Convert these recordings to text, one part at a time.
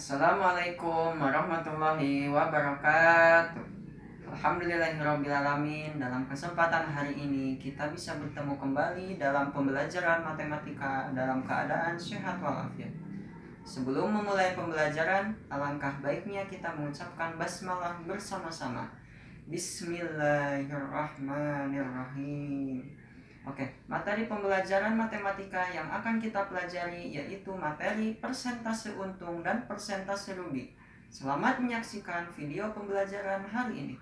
Assalamualaikum warahmatullahi wabarakatuh. Alhamdulillahirrabbilalamin. Dalam kesempatan hari ini kita bisa bertemu kembali dalam pembelajaran matematika dalam keadaan sehat walafiat. Sebelum memulai pembelajaran, alangkah baiknya kita mengucapkan basmalah bersama-sama. Bismillahirrahmanirrahim. Oke, materi pembelajaran matematika yang akan kita pelajari yaitu materi persentase untung dan persentase rugi. Selamat menyaksikan video pembelajaran hari ini.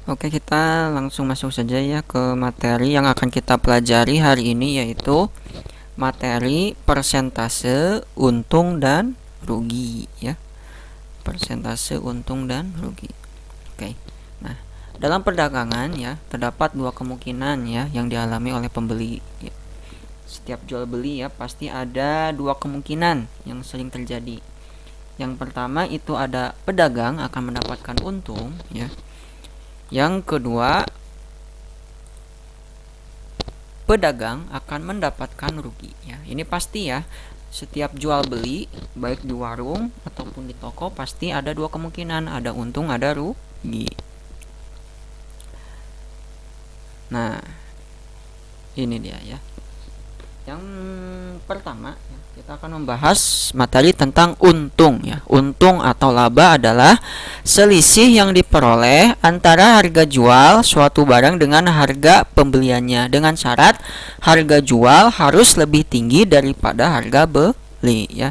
Oke, kita langsung masuk saja ya ke materi yang akan kita pelajari hari ini, yaitu materi persentase untung dan rugi ya. Persentase untung dan rugi. Oke. Nah, dalam perdagangan ya terdapat dua kemungkinan ya yang dialami oleh pembeli ya. Setiap jual beli ya pasti ada dua kemungkinan yang sering terjadi. Yang pertama itu ada pedagang akan mendapatkan untung ya. Yang kedua, pedagang akan mendapatkan rugi ya. Ini pasti ya. Setiap jual beli baik di warung ataupun di toko pasti ada dua kemungkinan, ada untung, ada rugi. Nah, ini dia ya. Yang pertama kita akan membahas materi tentang untung ya. Untung atau laba adalah selisih yang diperoleh antara harga jual suatu barang dengan harga pembeliannya, dengan syarat harga jual harus lebih tinggi daripada harga beli ya.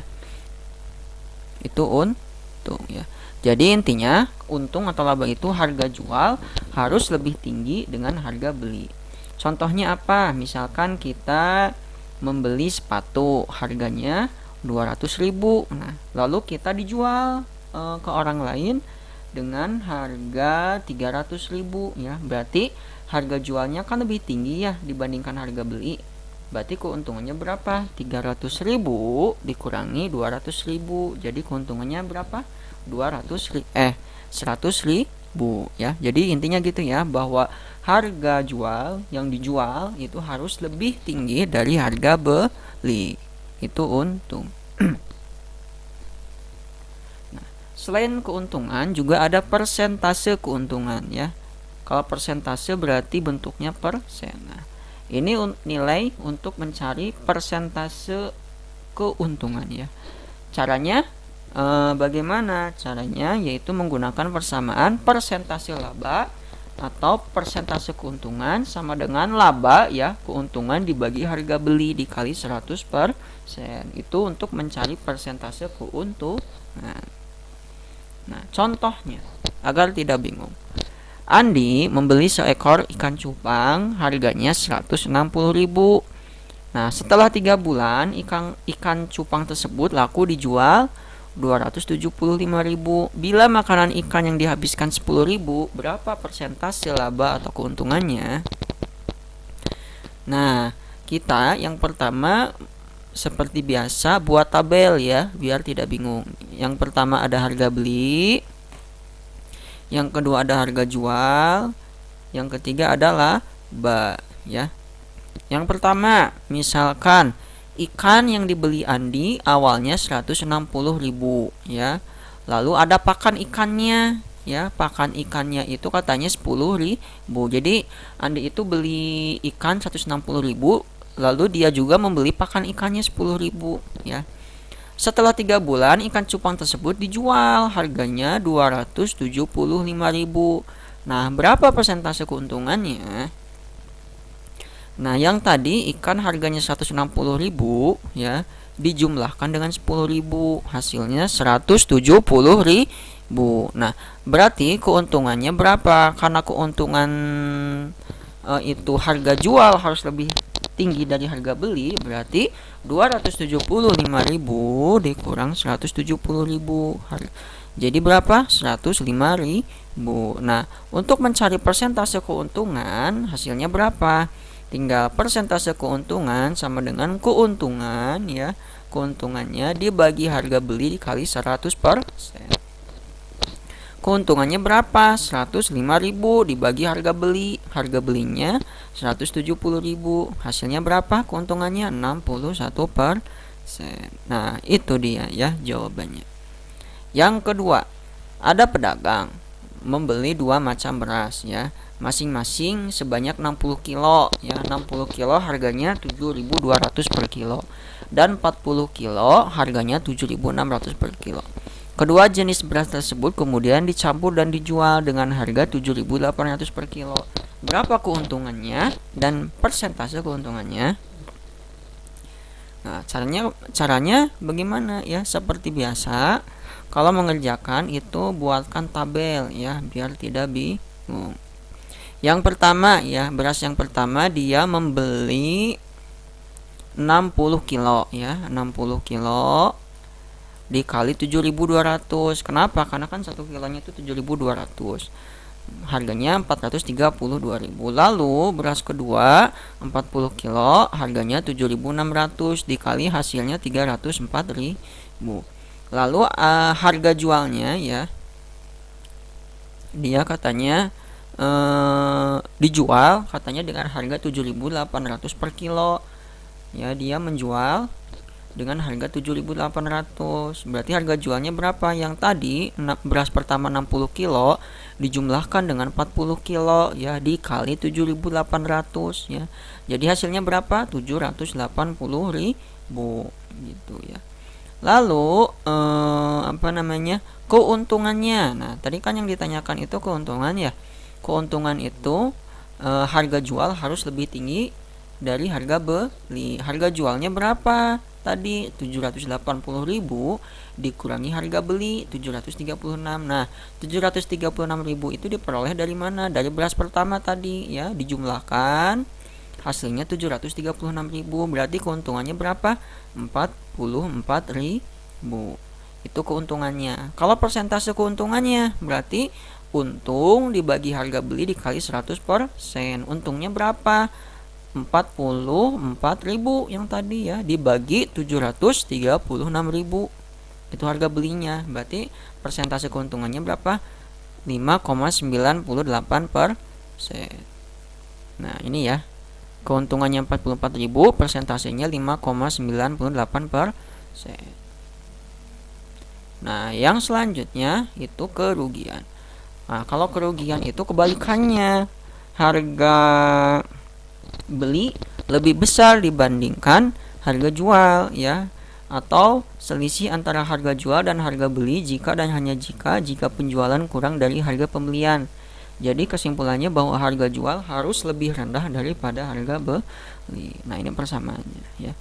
Itu untung ya. Jadi intinya untung atau laba itu harga jual harus lebih tinggi dengan harga beli. Contohnya apa? Misalkan kita membeli sepatu harganya 200.000. Nah, lalu kita dijual ke orang lain dengan harga 300.000 ya. Berarti harga jualnya kan lebih tinggi ya dibandingkan harga beli. Berarti keuntungannya berapa? 300.000 dikurangi 200.000. Jadi keuntungannya berapa? 100.000 ya. Jadi intinya gitu ya, bahwa harga jual yang dijual itu harus lebih tinggi dari harga beli. Itu untung. Nah, selain keuntungan juga ada persentase keuntungan ya. Kalau persentase berarti bentuknya persen. Nah, ini nilai untuk mencari persentase keuntungan ya. Caranya bagaimana caranya? Yaitu menggunakan persamaan persentase laba atau persentase keuntungan sama dengan laba ya, keuntungan dibagi harga beli dikali 100%. Itu untuk mencari persentase keuntungan. Nah, contohnya agar tidak bingung. Andi membeli seekor ikan cupang harganya 160.000. Nah, setelah 3 bulan ikan cupang tersebut laku dijual 275.000. Bila makanan ikan yang dihabiskan 10.000, berapa persentase laba atau keuntungannya? Nah, kita yang pertama seperti biasa buat tabel ya, biar tidak bingung. Yang pertama ada harga beli, yang kedua ada harga jual, yang ketiga adalah laba ya. Yang pertama, misalkan ikan yang dibeli Andi awalnya 160.000 ya. Lalu ada pakan ikannya ya. Pakan ikannya itu katanya 10.000. Jadi Andi itu beli ikan 160.000, lalu dia juga membeli pakan ikannya 10.000 ya. Setelah 3 bulan ikan cupang tersebut dijual harganya 275.000. Nah, berapa persentase keuntungannya? Nah, yang tadi ikan harganya 160.000 ya, dijumlahkan dengan 10.000, hasilnya 170.000. Nah, berarti keuntungannya berapa? Karena keuntungan itu harga jual harus lebih tinggi dari harga beli, berarti 275.000 dikurang 170.000. Jadi berapa? 105.000. Nah, untuk mencari persentase keuntungan hasilnya berapa? Tinggal persentase keuntungan sama dengan keuntungan ya. Keuntungannya dibagi harga beli dikali 100%. Keuntungannya berapa? 105.000 dibagi harga beli. Harga belinya 170.000. Hasilnya berapa? Keuntungannya 61%. Nah, itu dia ya jawabannya. Yang kedua, ada pedagang membeli 2 macam beras ya, masing-masing sebanyak 60 kilo ya. 60 kilo harganya 7.200 per kilo dan 40 kilo harganya 7.600 per kilo. Kedua jenis beras tersebut kemudian dicampur dan dijual dengan harga 7.800 per kilo. Berapa keuntungannya dan persentase keuntungannya? Nah, caranya bagaimana ya? Seperti biasa, kalau mengerjakan itu buatkan tabel ya, biar tidak bingung. Yang pertama ya, beras yang pertama dia membeli 60 kilo ya, 60 kilo dikali 7.200. Kenapa? Karena kan 1 kilonya itu 7.200. Harganya 432.000. Lalu beras kedua 40 kilo harganya 7.600 dikali hasilnya 304.000. Lalu harga jualnya ya, dia katanya dijual katanya dengan harga 7.800 per kilo ya. Dia menjual dengan harga 7.800. Berarti harga jualnya berapa? Yang tadi beras pertama 60 kilo dijumlahkan dengan 40 kilo ya, dikali 7.800 ya. Jadi hasilnya berapa? 780.000 gitu ya. Lalu keuntungannya. Nah, tadi kan yang ditanyakan itu keuntungan ya. Keuntungan itu harga jual harus lebih tinggi dari harga beli. Harga jualnya berapa? Tadi 780.000 dikurangi harga beli 736. Nah, 736.000 itu diperoleh dari mana? Dari beras pertama tadi ya, dijumlahkan hasilnya 736.000. Berarti keuntungannya berapa? 44.000. Itu keuntungannya. Kalau persentase keuntungannya berarti untung dibagi harga beli dikali 100%. Untungnya berapa? 44.000 yang tadi ya, dibagi 736.000. Itu harga belinya. Berarti persentase keuntungannya berapa? 5,98%. Nah, ini ya. Keuntungannya 44.000, persentasenya 5,98%. Nah, yang selanjutnya itu kerugian. Nah, kalau kerugian itu kebalikannya. Harga beli lebih besar dibandingkan harga jual ya, atau selisih antara harga jual dan harga beli jika dan hanya jika penjualan kurang dari harga pembelian. Jadi kesimpulannya bahwa harga jual harus lebih rendah daripada harga beli. Nah, ini persamaannya ya.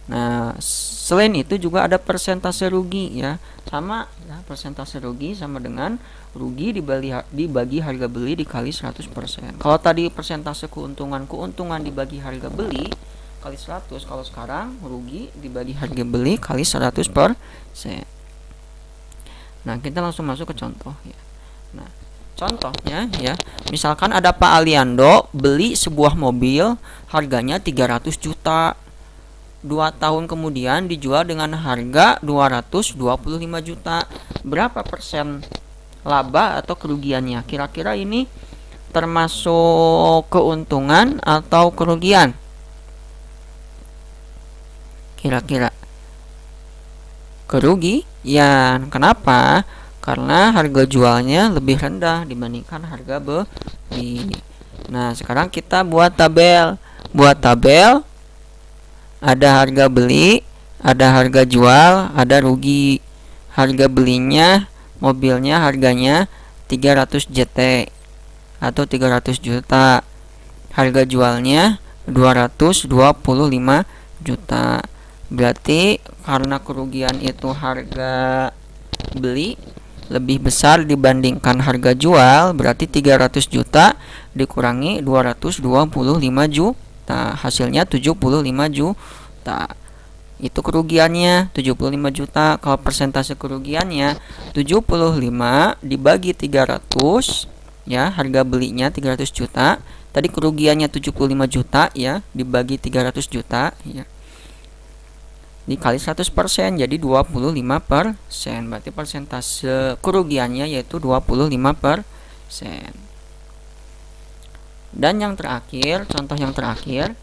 Nah, selain itu juga ada persentase rugi ya. Sama ya, persentase rugi sama dengan rugi dibagi harga beli dikali 100%. Kalau tadi persentase keuntungan dibagi harga beli kali 100, kalau sekarang rugi dibagi harga beli kali 100%. Nah, kita langsung masuk ke contoh ya. Nah, contohnya ya, misalkan ada Pak Aliando beli sebuah mobil harganya 300 juta. 2 tahun kemudian dijual dengan harga 225 juta. Berapa persen laba atau kerugiannya? Kira-kira ini termasuk keuntungan atau kerugian? Kira-kira kerugian. Kenapa? Karena harga jualnya lebih rendah dibandingkan harga beli. Nah, sekarang kita buat tabel. Ada harga beli, ada harga jual, ada rugi. Harga belinya mobilnya harganya 300 JT atau 300 juta. Harga jualnya 225 juta. Berarti karena kerugian itu harga beli lebih besar dibandingkan harga jual, berarti 300 juta dikurangi 225 juta, hasilnya 75 juta. Itu kerugiannya 75 juta. Kalau persentase kerugiannya 75 dibagi 300 ya, harga belinya 300 juta, tadi kerugiannya 75 juta ya, dibagi 300 juta ya, dikali 100%, jadi 25%. Berarti persentase kerugiannya yaitu 25%. Dan yang terakhir, contoh yang terakhir,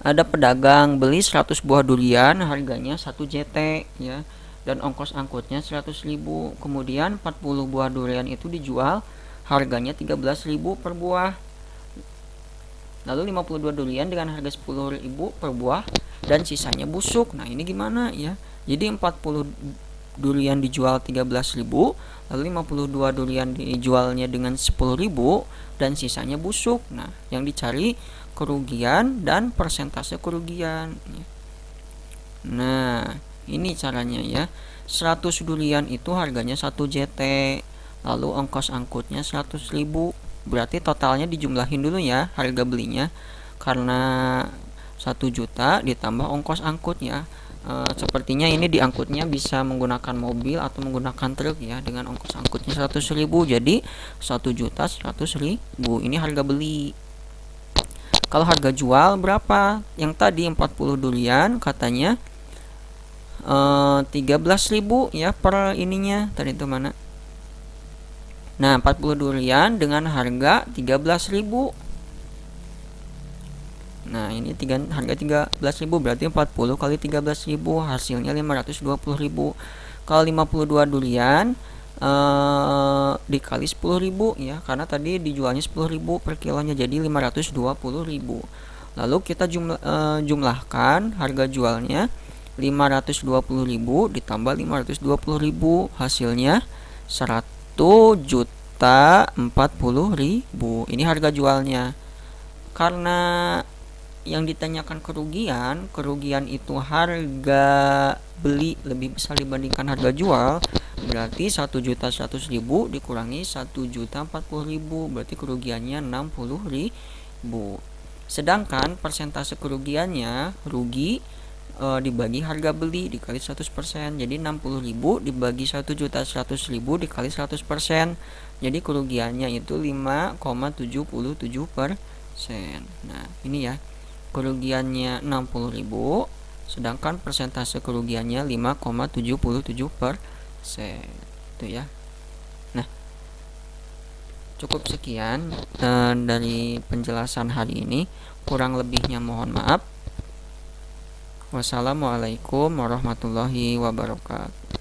ada pedagang beli 100 buah durian harganya 1 JT ya, dan ongkos angkutnya 100.000. Kemudian 40 buah durian itu dijual harganya 13.000 per buah. Lalu 52 durian dengan harga 10.000 per buah dan sisanya busuk. Nah, ini gimana ya? Jadi 40 durian dijual 13.000, lalu 52 durian dijualnya dengan 10.000 dan sisanya busuk. Nah, yang dicari kerugian dan persentase kerugian. Nah, ini caranya ya. 100 durian itu harganya 1 JT, lalu ongkos angkutnya 100.000. Berarti totalnya dijumlahin dulu ya harga belinya, karena 1 juta ditambah ongkos angkutnya. Sepertinya ini diangkutnya bisa menggunakan mobil atau menggunakan truk ya, dengan ongkos angkutnya 100.000, jadi 1.100.000 ini harga beli. Kalau harga jual berapa? Yang tadi 40 durian katanya 13.000 ya per ininya. Tadi itu mana? Nah, 40 durian dengan harga 13.000. Nah, ini harga 13.000 berarti 40 kali 13.000 hasilnya 520.000. Kalau 52 durian dikali 10.000 ya, karena tadi dijualnya 10.000 per kilonya, jadi 520.000. Lalu kita jumlahkan harga jualnya 520.000 ditambah 520.000 hasilnya 1.040.000. Ini harga jualnya. Karena yang ditanyakan kerugian itu harga beli lebih besar dibandingkan harga jual, berarti 1.100.000 dikurangi 1.040.000, berarti kerugiannya 60.000. Sedangkan persentase kerugiannya, rugi dibagi harga beli dikali 100%, jadi 60.000 dibagi 1.100.000 dikali 100%, jadi kerugiannya itu 5,77%. Nah, ini ya, kerugiannya 60.000, sedangkan persentase kerugiannya 5,77%. Itu ya. Nah, cukup sekian dari penjelasan hari ini. Kurang lebihnya mohon maaf. Wassalamualaikum warahmatullahi wabarakatuh.